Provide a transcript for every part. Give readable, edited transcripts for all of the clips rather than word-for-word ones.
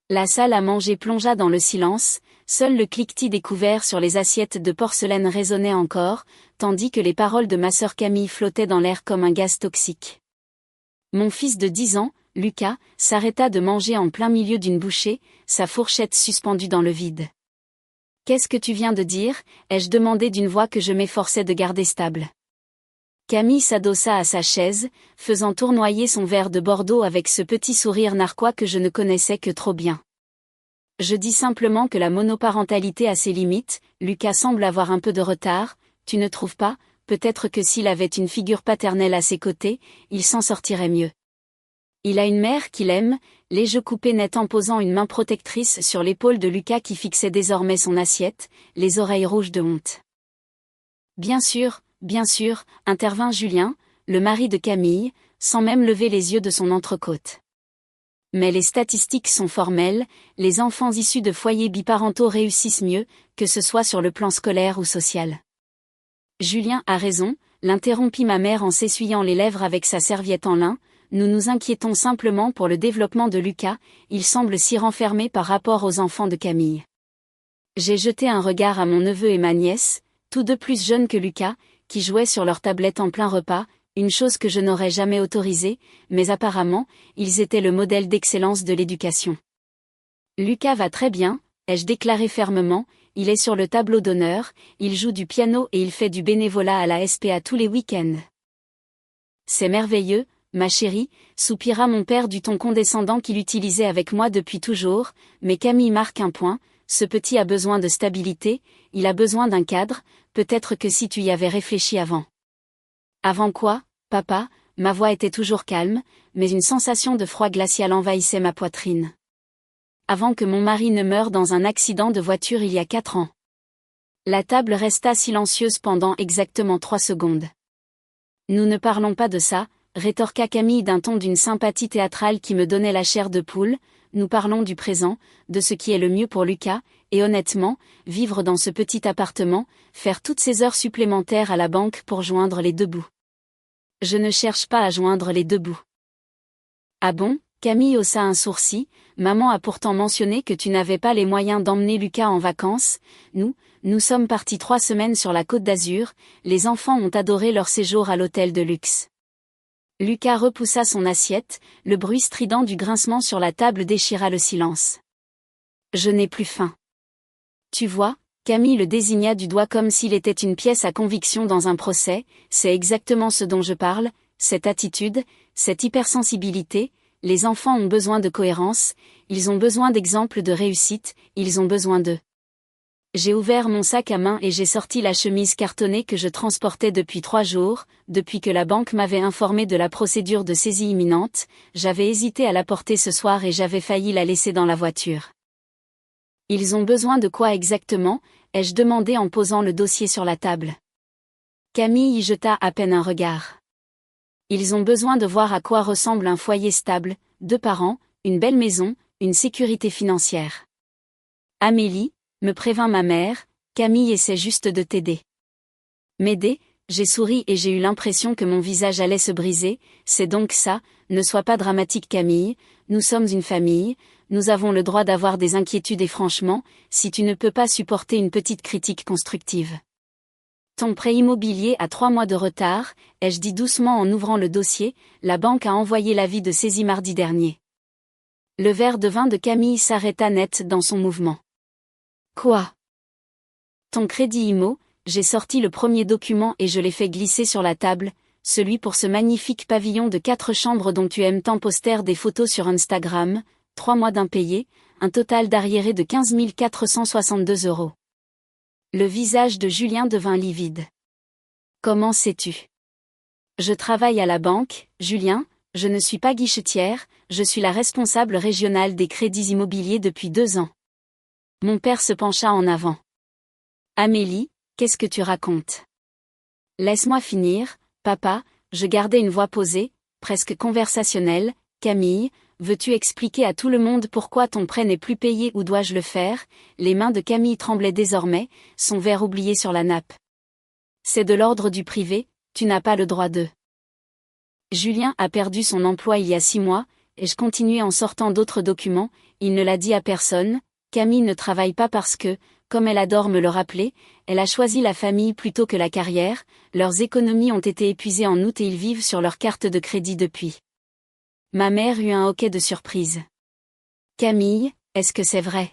La salle à manger plongea dans le silence, seul le cliquetis des couverts sur les assiettes de porcelaine résonnait encore, tandis que les paroles de ma sœur Camille flottaient dans l'air comme un gaz toxique. Mon fils de 10 ans, Lucas, s'arrêta de manger en plein milieu d'une bouchée, sa fourchette suspendue dans le vide. « Qu'est-ce que tu viens de dire ?» ai-je demandé d'une voix que je m'efforçais de garder stable. Camille s'adossa à sa chaise, faisant tournoyer son verre de Bordeaux avec ce petit sourire narquois que je ne connaissais que trop bien. Je dis simplement que la monoparentalité a ses limites, Lucas semble avoir un peu de retard, tu ne trouves pas? Peut-être que s'il avait une figure paternelle à ses côtés, il s'en sortirait mieux. Il a une mère qu'il aime, les joues coupées net en posant une main protectrice sur l'épaule de Lucas qui fixait désormais son assiette, les oreilles rouges de honte. Bien sûr, intervint Julien, le mari de Camille, sans même lever les yeux de son entrecôte. Mais les statistiques sont formelles, les enfants issus de foyers biparentaux réussissent mieux, que ce soit sur le plan scolaire ou social. Julien a raison, l'interrompit ma mère en s'essuyant les lèvres avec sa serviette en lin, nous nous inquiétons simplement pour le développement de Lucas, il semble si renfermé par rapport aux enfants de Camille. J'ai jeté un regard à mon neveu et ma nièce, tous deux plus jeunes que Lucas, qui jouaient sur leur tablette en plein repas, une chose que je n'aurais jamais autorisée, mais apparemment, ils étaient le modèle d'excellence de l'éducation. Lucas va très bien, ai-je déclaré fermement, il est sur le tableau d'honneur, il joue du piano et il fait du bénévolat à la SPA tous les week-ends. C'est merveilleux, ma chérie, soupira mon père du ton condescendant qu'il utilisait avec moi depuis toujours, mais Camille marque un point, ce petit a besoin de stabilité, il a besoin d'un cadre, peut-être que si tu y avais réfléchi avant. Avant quoi, papa? Ma voix était toujours calme, mais une sensation de froid glacial envahissait ma poitrine. Avant que mon mari ne meure dans un accident de voiture il y a 4 ans. La table resta silencieuse pendant exactement 3 secondes. Nous ne parlons pas de ça, rétorqua Camille d'un ton d'une sympathie théâtrale qui me donnait la chair de poule, nous parlons du présent, de ce qui est le mieux pour Lucas, et honnêtement, vivre dans ce petit appartement, faire toutes ces heures supplémentaires à la banque pour joindre les deux bouts. Je ne cherche pas à joindre les deux bouts. Ah bon? Camille haussa un sourcil, maman a pourtant mentionné que tu n'avais pas les moyens d'emmener Lucas en vacances, nous sommes partis 3 semaines sur la Côte d'Azur, les enfants ont adoré leur séjour à l'hôtel de luxe. Lucas repoussa son assiette, le bruit strident du grincement sur la table déchira le silence. Je n'ai plus faim. Tu vois, Camille le désigna du doigt comme s'il était une pièce à conviction dans un procès, c'est exactement ce dont je parle, cette attitude, cette hypersensibilité, les enfants ont besoin de cohérence, ils ont besoin d'exemples de réussite, ils ont besoin d'eux. J'ai ouvert mon sac à main et j'ai sorti la chemise cartonnée que je transportais depuis 3 jours, depuis que la banque m'avait informé de la procédure de saisie imminente, j'avais hésité à la porter ce soir et j'avais failli la laisser dans la voiture. Ils ont besoin de quoi exactement? Ai-je demandé en posant le dossier sur la table. Camille y jeta à peine un regard. Ils ont besoin de voir à quoi ressemble un foyer stable, 2 parents, une belle maison, une sécurité financière. Amélie, me prévint ma mère, Camille essaie juste de t'aider. M'aider? J'ai souri et j'ai eu l'impression que mon visage allait se briser, c'est donc ça, ne sois pas dramatique Camille, nous sommes une famille, nous avons le droit d'avoir des inquiétudes et franchement, si tu ne peux pas supporter une petite critique constructive. Ton prêt immobilier a 3 mois de retard, ai-je dit doucement en ouvrant le dossier, la banque a envoyé l'avis de saisie mardi dernier. Le verre de vin de Camille s'arrêta net dans son mouvement. Quoi? Ton crédit IMO, j'ai sorti le premier document et je l'ai fait glisser sur la table, celui pour ce magnifique pavillon de 4 chambres dont tu aimes tant poster des photos sur Instagram, 3 mois d'impayés, un total d'arriérés de 15 462 €. Le visage de Julien devint livide. Comment sais-tu? Je travaille à la banque, Julien, je ne suis pas guichetière, je suis la responsable régionale des crédits immobiliers depuis 2 ans. Mon père se pencha en avant. Amélie, qu'est-ce que tu racontes? Laisse-moi finir, papa, je gardais une voix posée, presque conversationnelle. Camille, veux-tu expliquer à tout le monde pourquoi ton prêt n'est plus payé ou dois-je le faire? Les mains de Camille tremblaient désormais, son verre oublié sur la nappe. C'est de l'ordre du privé, tu n'as pas le droit de. Julien a perdu son emploi il y a 6 mois, et je continuais en sortant d'autres documents, il ne l'a dit à personne, Camille ne travaille pas parce que, comme elle adore me le rappeler, elle a choisi la famille plutôt que la carrière, leurs économies ont été épuisées en août et ils vivent sur leur carte de crédit depuis. Ma mère eut un hoquet de surprise. Camille, est-ce que c'est vrai?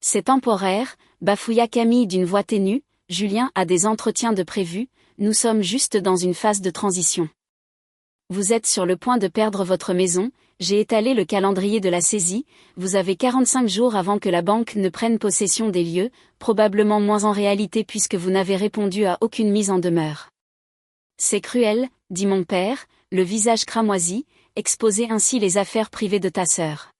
C'est temporaire, bafouilla Camille d'une voix ténue, Julien a des entretiens de prévus, nous sommes juste dans une phase de transition. Vous êtes sur le point de perdre votre maison, j'ai étalé le calendrier de la saisie, vous avez 45 jours avant que la banque ne prenne possession des lieux, probablement moins en réalité puisque vous n'avez répondu à aucune mise en demeure. C'est cruel, dit mon père, le visage cramoisi, exposer ainsi les affaires privées de ta sœur.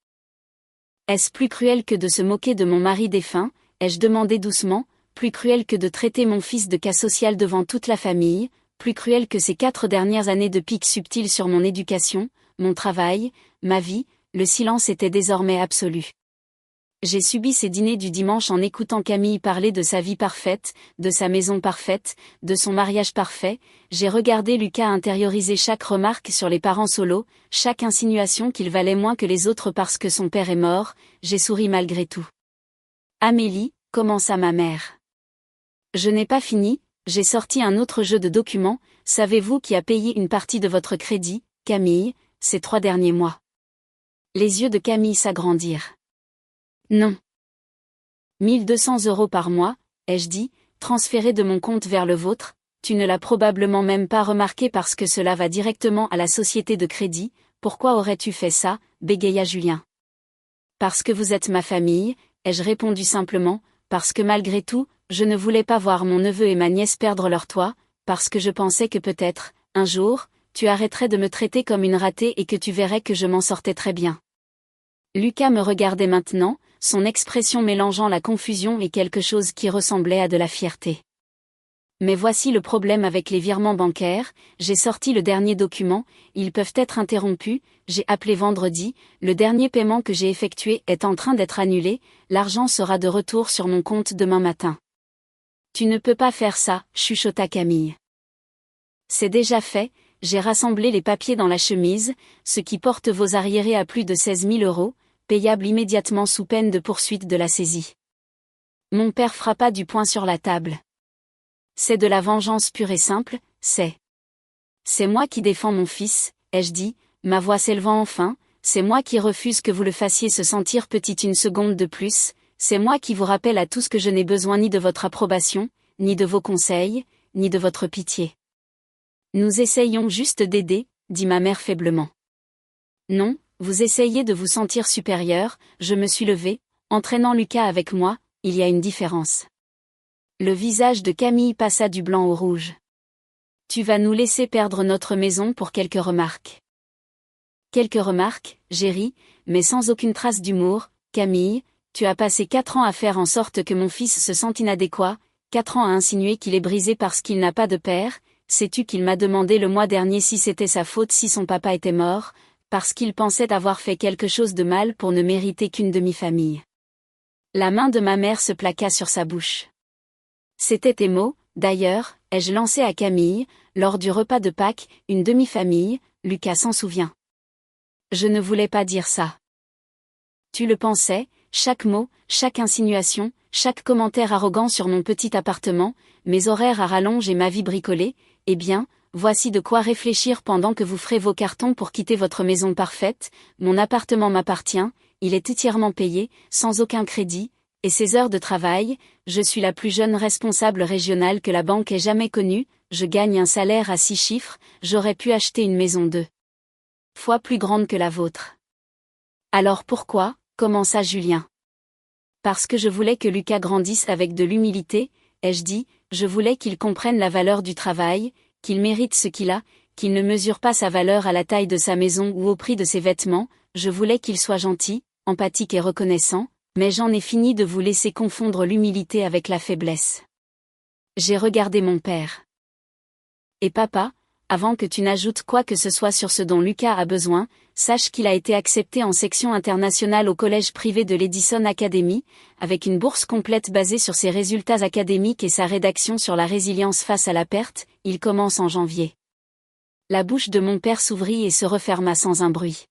Est-ce plus cruel que de se moquer de mon mari défunt, ai-je demandé doucement, plus cruel que de traiter mon fils de cas social devant toute la famille, plus cruel que ces 4 dernières années de piques subtiles sur mon éducation, mon travail, ma vie, le silence était désormais absolu. J'ai subi ces dîners du dimanche en écoutant Camille parler de sa vie parfaite, de sa maison parfaite, de son mariage parfait, j'ai regardé Lucas intérioriser chaque remarque sur les parents solos, chaque insinuation qu'il valait moins que les autres parce que son père est mort, j'ai souri malgré tout. Amélie, commença ma mère. Je n'ai pas fini, j'ai sorti un autre jeu de documents, savez-vous qui a payé une partie de votre crédit, Camille, ces 3 derniers mois? Les yeux de Camille s'agrandirent. Non. 1200 € par mois, ai-je dit, transféré de mon compte vers le vôtre, tu ne l'as probablement même pas remarqué parce que cela va directement à la société de crédit, pourquoi aurais-tu fait ça, bégaya Julien. Parce que vous êtes ma famille, ai-je répondu simplement, parce que malgré tout, je ne voulais pas voir mon neveu et ma nièce perdre leur toit, parce que je pensais que peut-être, un jour, tu arrêterais de me traiter comme une ratée et que tu verrais que je m'en sortais très bien. Lucas me regardait maintenant, son expression mélangeant la confusion et quelque chose qui ressemblait à de la fierté. Mais voici le problème avec les virements bancaires, j'ai sorti le dernier document, ils peuvent être interrompus, j'ai appelé vendredi, le dernier paiement que j'ai effectué est en train d'être annulé, l'argent sera de retour sur mon compte demain matin. Tu ne peux pas faire ça, chuchota Camille. C'est déjà fait, j'ai rassemblé les papiers dans la chemise, ce qui porte vos arriérés à plus de 16 000 €, payables immédiatement sous peine de poursuite de la saisie. Mon père frappa du poing sur la table. C'est de la vengeance pure et simple, c'est. C'est moi qui défends mon fils, ai-je dit, ma voix s'élevant enfin, c'est moi qui refuse que vous le fassiez se sentir petit une seconde de plus, c'est moi qui vous rappelle à tous que je n'ai besoin ni de votre approbation, ni de vos conseils, ni de votre pitié. Nous essayons juste d'aider, dit ma mère faiblement. Non, vous essayez de vous sentir supérieur, je me suis levée, entraînant Lucas avec moi, il y a une différence. Le visage de Camille passa du blanc au rouge. Tu vas nous laisser perdre notre maison pour quelques remarques. Quelques remarques, j'ai ri, mais sans aucune trace d'humour, Camille, tu as passé 4 ans à faire en sorte que mon fils se sente inadéquat, 4 ans à insinuer qu'il est brisé parce qu'il n'a pas de père, sais-tu qu'il m'a demandé le mois dernier si c'était sa faute si son papa était mort, parce qu'il pensait avoir fait quelque chose de mal pour ne mériter qu'une demi-famille. La main de ma mère se plaqua sur sa bouche. C'était tes mots, d'ailleurs, ai-je lancé à Camille, lors du repas de Pâques, une demi-famille, Lucas s'en souvient. Je ne voulais pas dire ça. Tu le pensais, chaque mot, chaque insinuation, chaque commentaire arrogant sur mon petit appartement, mes horaires à rallonge et ma vie bricolée, eh bien, voici de quoi réfléchir pendant que vous ferez vos cartons pour quitter votre maison parfaite, mon appartement m'appartient, il est entièrement payé, sans aucun crédit, et ses heures de travail, je suis la plus jeune responsable régionale que la banque ait jamais connue, je gagne un salaire à 6 chiffres, j'aurais pu acheter une maison 2 fois plus grande que la vôtre. Alors pourquoi, commença Julien. Parce que je voulais que Lucas grandisse avec de l'humilité, ai-je dit, je voulais qu'il comprenne la valeur du travail, qu'il mérite ce qu'il a, qu'il ne mesure pas sa valeur à la taille de sa maison ou au prix de ses vêtements, je voulais qu'il soit gentil, empathique et reconnaissant, mais j'en ai fini de vous laisser confondre l'humilité avec la faiblesse. J'ai regardé mon père. Et papa, avant que tu n'ajoutes quoi que ce soit sur ce dont Lucas a besoin, sache qu'il a été accepté en section internationale au collège privé de l'Edison Academy, avec une bourse complète basée sur ses résultats académiques et sa rédaction sur la résilience face à la perte, il commence en janvier. La bouche de mon père s'ouvrit et se referma sans un bruit.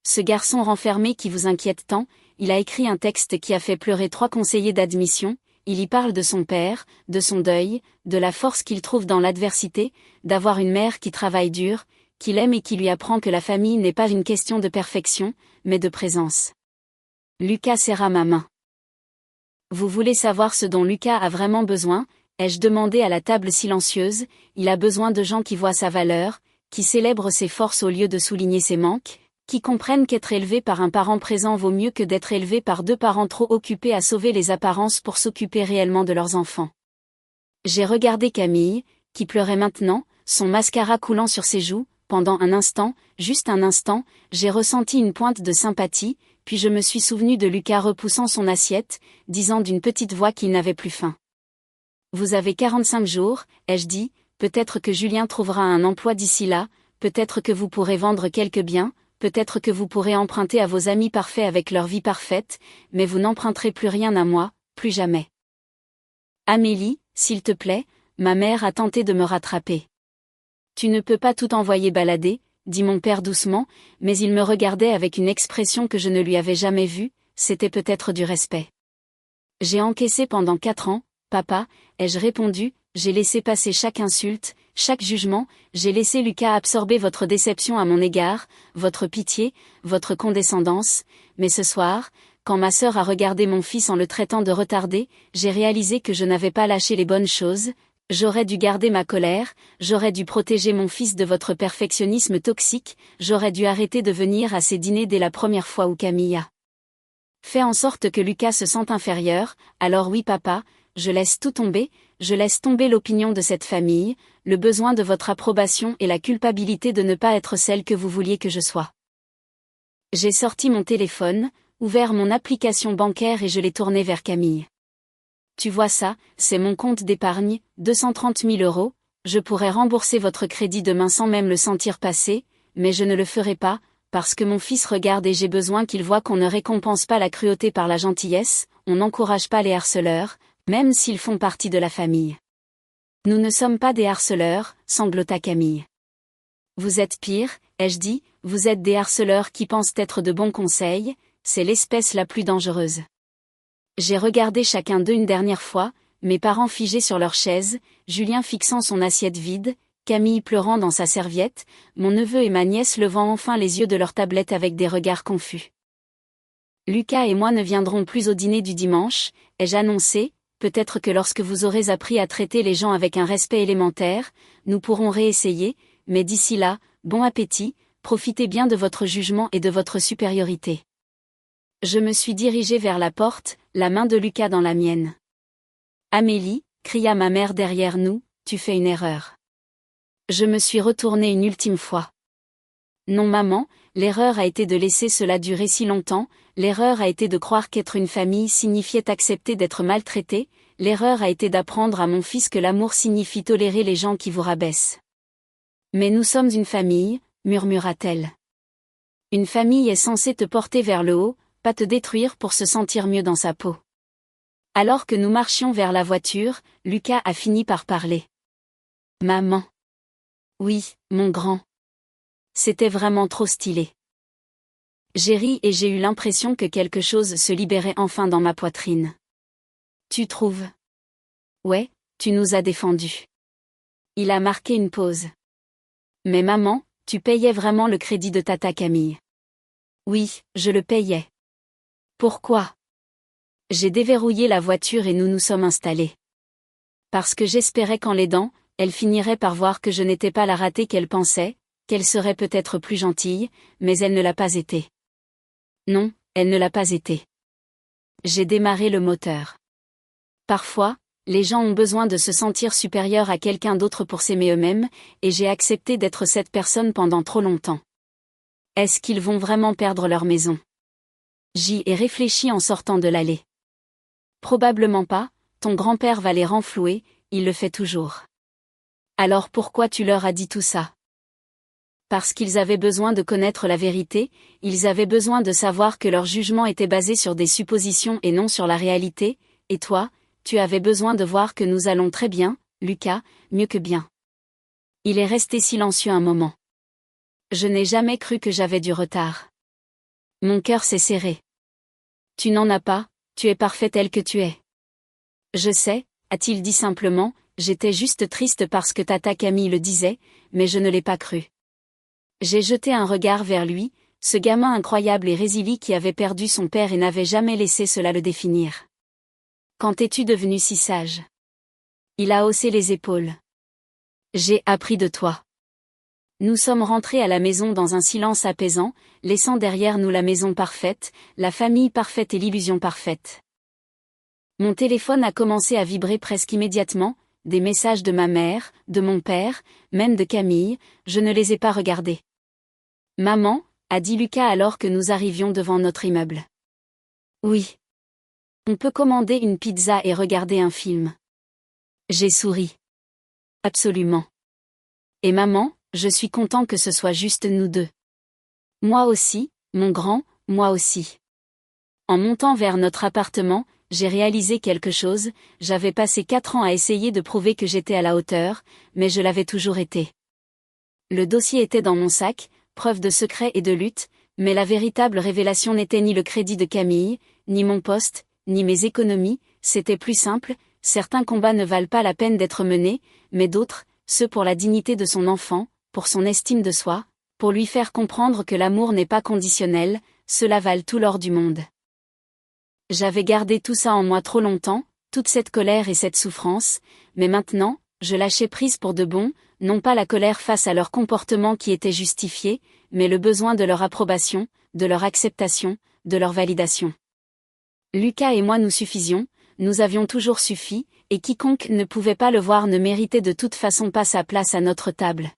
Ce garçon renfermé qui vous inquiète tant, il a écrit un texte qui a fait pleurer 3 conseillers d'admission, il y parle de son père, de son deuil, de la force qu'il trouve dans l'adversité, d'avoir une mère qui travaille dur, qu'il aime et qui lui apprend que la famille n'est pas une question de perfection, mais de présence. Lucas serra ma main. Vous voulez savoir ce dont Lucas a vraiment besoin, ai-je demandé à la table silencieuse, il a besoin de gens qui voient sa valeur, qui célèbrent ses forces au lieu de souligner ses manques, qui comprennent qu'être élevé par un parent présent vaut mieux que d'être élevé par 2 parents trop occupés à sauver les apparences pour s'occuper réellement de leurs enfants. J'ai regardé Camille, qui pleurait maintenant, son mascara coulant sur ses joues, pendant un instant, juste un instant, j'ai ressenti une pointe de sympathie, puis je me suis souvenu de Lucas repoussant son assiette, disant d'une petite voix qu'il n'avait plus faim. Vous avez 45 jours, ai-je dit, peut-être que Julien trouvera un emploi d'ici là, peut-être que vous pourrez vendre quelques biens, peut-être que vous pourrez emprunter à vos amis parfaits avec leur vie parfaite, mais vous n'emprunterez plus rien à moi, plus jamais. Amélie, s'il te plaît, ma mère a tenté de me rattraper. Tu ne peux pas tout envoyer balader, dit mon père doucement, mais il me regardait avec une expression que je ne lui avais jamais vue, c'était peut-être du respect. J'ai encaissé pendant 4 ans, papa, ai-je répondu, j'ai laissé passer chaque insulte, chaque jugement, j'ai laissé Lucas absorber votre déception à mon égard, votre pitié, votre condescendance, mais ce soir, quand ma sœur a regardé mon fils en le traitant de retardé, j'ai réalisé que je n'avais pas lâché les bonnes choses, j'aurais dû garder ma colère, j'aurais dû protéger mon fils de votre perfectionnisme toxique, j'aurais dû arrêter de venir à ses dîners dès la première fois où Camille a fait en sorte que Lucas se sente inférieur, alors oui papa, je laisse tout tomber, je laisse tomber l'opinion de cette famille, le besoin de votre approbation et la culpabilité de ne pas être celle que vous vouliez que je sois. J'ai sorti mon téléphone, ouvert mon application bancaire et je l'ai tourné vers Camille. Tu vois ça, c'est mon compte d'épargne, 230 000 €, je pourrais rembourser votre crédit demain sans même le sentir passer, mais je ne le ferai pas, parce que mon fils regarde et j'ai besoin qu'il voie qu'on ne récompense pas la cruauté par la gentillesse, on n'encourage pas les harceleurs, même s'ils font partie de la famille. Nous ne sommes pas des harceleurs, sanglota Camille. Vous êtes pire, ai-je dit, vous êtes des harceleurs qui pensent être de bons conseils, c'est l'espèce la plus dangereuse. J'ai regardé chacun d'eux une dernière fois, mes parents figés sur leur chaise, Julien fixant son assiette vide, Camille pleurant dans sa serviette, mon neveu et ma nièce levant enfin les yeux de leur tablette avec des regards confus. Lucas et moi ne viendrons plus au dîner du dimanche, ai-je annoncé, peut-être que lorsque vous aurez appris à traiter les gens avec un respect élémentaire, nous pourrons réessayer, mais d'ici là, bon appétit, profitez bien de votre jugement et de votre supériorité. Je me suis dirigée vers la porte, la main de Lucas dans la mienne. Amélie, cria ma mère derrière nous, tu fais une erreur. Je me suis retournée une ultime fois. Non maman, l'erreur a été de laisser cela durer si longtemps, l'erreur a été de croire qu'être une famille signifiait accepter d'être maltraité, l'erreur a été d'apprendre à mon fils que l'amour signifie tolérer les gens qui vous rabaissent. Mais nous sommes une famille, murmura-t-elle. Une famille est censée te porter vers le haut, pas te détruire pour se sentir mieux dans sa peau. Alors que nous marchions vers la voiture, Lucas a fini par parler. Maman. Oui, mon grand. C'était vraiment trop stylé. J'ai ri et j'ai eu l'impression que quelque chose se libérait enfin dans ma poitrine. Tu trouves? Ouais, tu nous as défendus. Il a marqué une pause. Mais maman, tu payais vraiment le crédit de tata Camille. Oui, je le payais. Pourquoi? J'ai déverrouillé la voiture et nous nous sommes installés. Parce que j'espérais qu'en l'aidant, elle finirait par voir que je n'étais pas la ratée qu'elle pensait, qu'elle serait peut-être plus gentille, mais elle ne l'a pas été. Non, elle ne l'a pas été. J'ai démarré le moteur. Parfois, les gens ont besoin de se sentir supérieurs à quelqu'un d'autre pour s'aimer eux-mêmes, et j'ai accepté d'être cette personne pendant trop longtemps. Est-ce qu'ils vont vraiment perdre leur maison? J'y ai réfléchi en sortant de l'allée. Probablement pas, ton grand-père va les renflouer, il le fait toujours. Alors pourquoi tu leur as dit tout ça? Parce qu'ils avaient besoin de connaître la vérité, ils avaient besoin de savoir que leur jugement était basé sur des suppositions et non sur la réalité, et toi, tu avais besoin de voir que nous allons très bien, Lucas, mieux que bien. Il est resté silencieux un moment. Je n'ai jamais cru que j'avais du retard. Mon cœur s'est serré. Tu n'en as pas, tu es parfait tel que tu es. Je sais, a-t-il dit simplement, j'étais juste triste parce que tata Camille le disait, mais je ne l'ai pas cru. J'ai jeté un regard vers lui, ce gamin incroyable et résilient qui avait perdu son père et n'avait jamais laissé cela le définir. Quand es-tu devenu si sage? Il a haussé les épaules. J'ai appris de toi. Nous sommes rentrés à la maison dans un silence apaisant, laissant derrière nous la maison parfaite, la famille parfaite et l'illusion parfaite. Mon téléphone a commencé à vibrer presque immédiatement, des messages de ma mère, de mon père, même de Camille, je ne les ai pas regardés. Maman, a dit Lucas alors que nous arrivions devant notre immeuble. Oui. On peut commander une pizza et regarder un film. J'ai souri. Absolument. Et maman, je suis content que ce soit juste nous deux. Moi aussi, mon grand, moi aussi. En montant vers notre appartement, j'ai réalisé quelque chose, j'avais passé 4 ans à essayer de prouver que j'étais à la hauteur, mais je l'avais toujours été. Le dossier était dans mon sac, preuve de secret et de lutte, mais la véritable révélation n'était ni le crédit de Camille, ni mon poste, ni mes économies, c'était plus simple, certains combats ne valent pas la peine d'être menés, mais d'autres, ceux pour la dignité de son enfant, pour son estime de soi, pour lui faire comprendre que l'amour n'est pas conditionnel, cela valent tout l'or du monde. J'avais gardé tout ça en moi trop longtemps, toute cette colère et cette souffrance, mais maintenant, je lâchais prise pour de bon, non pas la colère face à leur comportement qui était justifié, mais le besoin de leur approbation, de leur acceptation, de leur validation. Lucas et moi nous suffisions, nous avions toujours suffi, et quiconque ne pouvait pas le voir ne méritait de toute façon pas sa place à notre table.